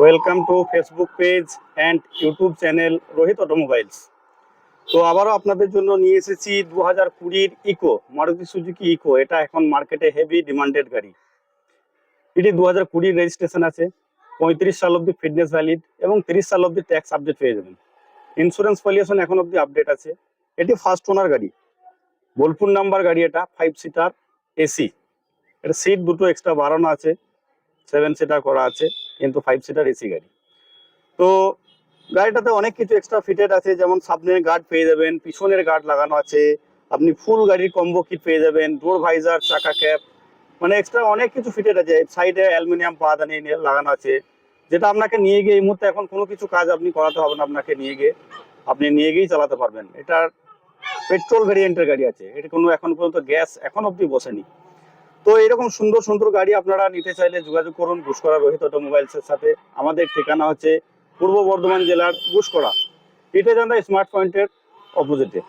Welcome to Facebook page and YouTube channel Rohit automobiles. তো আবারও আপনাদের জন্য নিয়ে এসেছি 2020 ইকো, মারুতি সুজুকি ইকো। এটা এখন মার্কেটে হেভি ডিমান্ডেড গাড়ি। এটি 2020 রেজিস্ট্রেশন আছে, 35 সাল অব্দি ফিটনেস ভ্যালিড এবং 30 সাল অব্দি ট্যাক্স আপডেট পেয়ে যাবেন। ইন্স্যুরেন্স ভ্যালুয়েশন এখন অব্দি আপডেট আছে। এটি ফার্স্ট ওনার গাড়ি, বোলপুর নাম্বার গাড়ি। এটা 5 সিটার এসি। এটা সিট দুটো এক্সট্রা বাড়ানো আছে, 7 সিটার করা আছে, কিন্তু 5 সিটার এসি গাড়ি। তো গাড়িটাতে অনেক কিছু এক্সট্রা ফিটেড আছে, যেমন সামনের গার্ড পেয়ে যাবেন, পিছনের গার্ড লাগানো আছে, আপনি ফুল গাড়ির কম্বো কিট পেয়ে যাবেন, ডোর ভাইজার, চাকা ক্যাপ, মানে এক্সট্রা অনেক কিছু ফিটেড আছে। সাইডে অ্যালুমিনিয়াম পাদানি লাগানো আছে, যেটা আপনাকে নিয়ে গিয়ে এই মুহূর্তে এখন কোনো কিছু কাজ আপনি করাতে হবে না, আপনাকে নিয়ে গিয়েই চালাতে পারবেন। এটার পেট্রোল ভেরিয়েন্টের গাড়ি আছে, এটা কোনো এখন পর্যন্ত গ্যাস এখন অব্দি বসেনি। তো এরকম সুন্দর সুন্দর গাড়ি আপনারা নিতে চাইলে যোগাযোগ করুন গুসকরা রোহিত অটোমোবাইলসের সাথে। আমাদের ঠিকানা হচ্ছে পূর্ব বর্ধমান জেলার গুসকরা, ইটেজান্দা স্মার্ট পয়েন্টের অপোজিটে।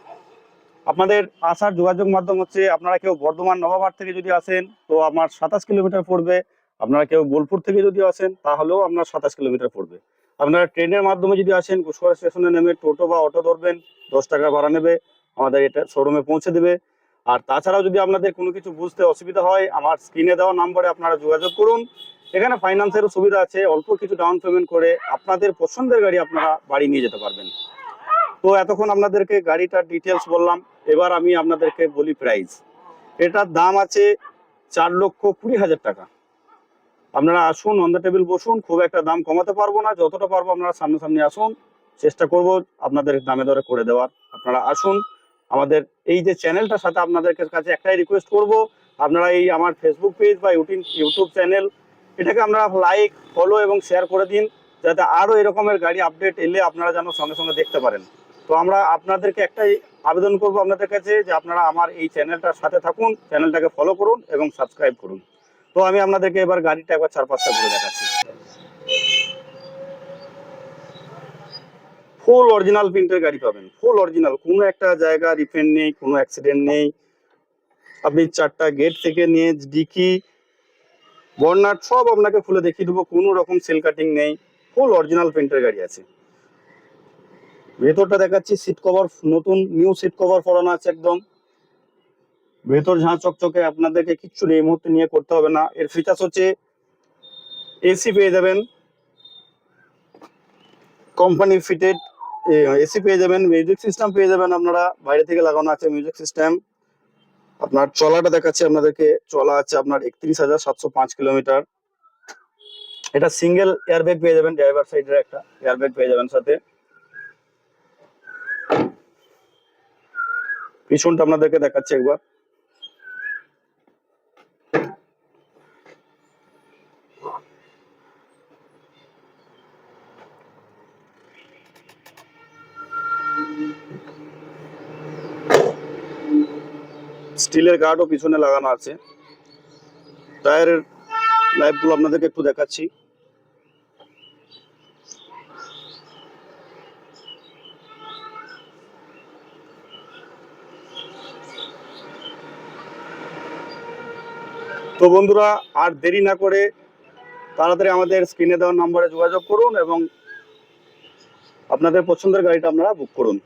আপনাদের আসার যোগাযোগ মাধ্যম হচ্ছে, আপনারা কেউ বর্ধমান নবাবহাট থেকে যদি আসেন তো আমার 27 কিলোমিটার পড়বে। আপনারা কেউ বোলপুর থেকে যদি আসেন তাহলেও আপনার 27 কিলোমিটার পড়বে। আপনারা ট্রেনের মাধ্যমে যদি আসেন, গুসকরা স্টেশনে নেমে টোটো বা অটো ধরবেন, 10 টাকা ভাড়া নেবে, আমাদের এটা শোরুমে পৌঁছে দেবে। আর তাছাড়াও যদি আপনাদের কোনো কিছু বুঝতে অসুবিধা হয়, আমার স্ক্রিনে দেওয়া নাম্বারে আপনারা যোগাযোগ করুন। এখানে ফাইন্যান্সেরও সুবিধা আছে, অল্প কিছু ডাউন পেমেন্ট করে আপনাদের পছন্দের গাড়ি আপনারা বাড়ি নিয়ে যেতে পারবেন। তো এতক্ষণ আপনাদেরকে গাড়িটার ডিটেলস বললাম, এবার আমি আপনাদেরকে বলি প্রাইস। এটার দাম আছে 4,20,000 টাকা। আপনারা আসুন, অন দ্য টেবিল বসুন। খুব একটা দাম কমাতে পারবো না, যতটা পারবো আপনারা সামনাসামনি আসুন, চেষ্টা করব আপনাদের দামে দরে করে দেওয়ার। আপনারা আসুন। আমাদের এই যে চ্যানেলটার সাথে আপনাদের কাছে একটাই রিকোয়েস্ট করব, আপনারা এই আমার ফেসবুক পেজ বা ইউটিউব চ্যানেল, এটাকে আমরা লাইক, ফলো এবং শেয়ার করে দিন, যাতে আরও এরকমের গাড়ি আপডেট এলে আপনারা যেন সঙ্গে সঙ্গে দেখতে পারেন। তো আমরা আপনাদেরকে একটাই আবেদন করব আপনাদের কাছে, যে আপনারা আমার এই চ্যানেলটার সাথে থাকুন, চ্যানেলটাকে ফলো করুন এবং সাবস্ক্রাইব করুন। তো আমি আপনাদেরকে এবার গাড়িটা একবার 4-5টা ঘুরে দেখাচ্ছি। ফুল অরিজিনাল প্রিন্টের গাড়ি পাবেন, ফুল অরিজিনাল, কোনো একটা জায়গা রিপেন্ট নেই, কোনো অ্যাক্সিডেন্ট নেই। আপনি 4টা গেট থেকে নিয়ে ডিকি, বর্নাট সব আপনাকে খুলে দেখিয়ে দেবো, কোনো রকম সেল কাটিং নেই, ফুল অরিজিনাল প্রিন্টের গাড়ি আছে। ভেতরটা দেখাচ্ছি, সিট কভার নতুন নিউ সিট কভার পরানো আছে একদম। ভেতর ঝাঁ চকচকে, আপনাদেরকে কিচ্ছু এই মুহূর্তে নিয়ে করতে হবে না। এর ফিচার্স হচ্ছে এসি পেয়ে যাবেন, কোম্পানি ফিটেড এসি পেয়ে যাবেন, মিউজিক সিস্টেম পেয়ে যাবেন, আপনারা বাইরে থেকে লাগানো আছে মিউজিক সিস্টেম। আপনার চলাটা দেখাচ্ছে আপনাদেরকে, চলা আছে আপনার 31,705 কিলোমিটার। এটা সিঙ্গেল এয়ারব্যাগ পেয়ে যাবেন, ড্রাইভার সাইডের একটা এয়ারব্যাগ পেয়ে যাবেন সাথে। পিছনটা আপনাদেরকে দেখাচ্ছে একবার। স্টিলের গার্ডও পিছনে লাগানো আছে। টায়ারের লাইফগুলো আপনাদেরকে একটু দেখাচ্ছি। তো বন্ধুরা, আর দেরি না করে তাড়াতাড়ি আমাদের স্ক্রিনে দেওয়া নম্বরে যোগাযোগ করুন এবং আপনাদের পছন্দের গাড়িটা আপনারা বুক করুন।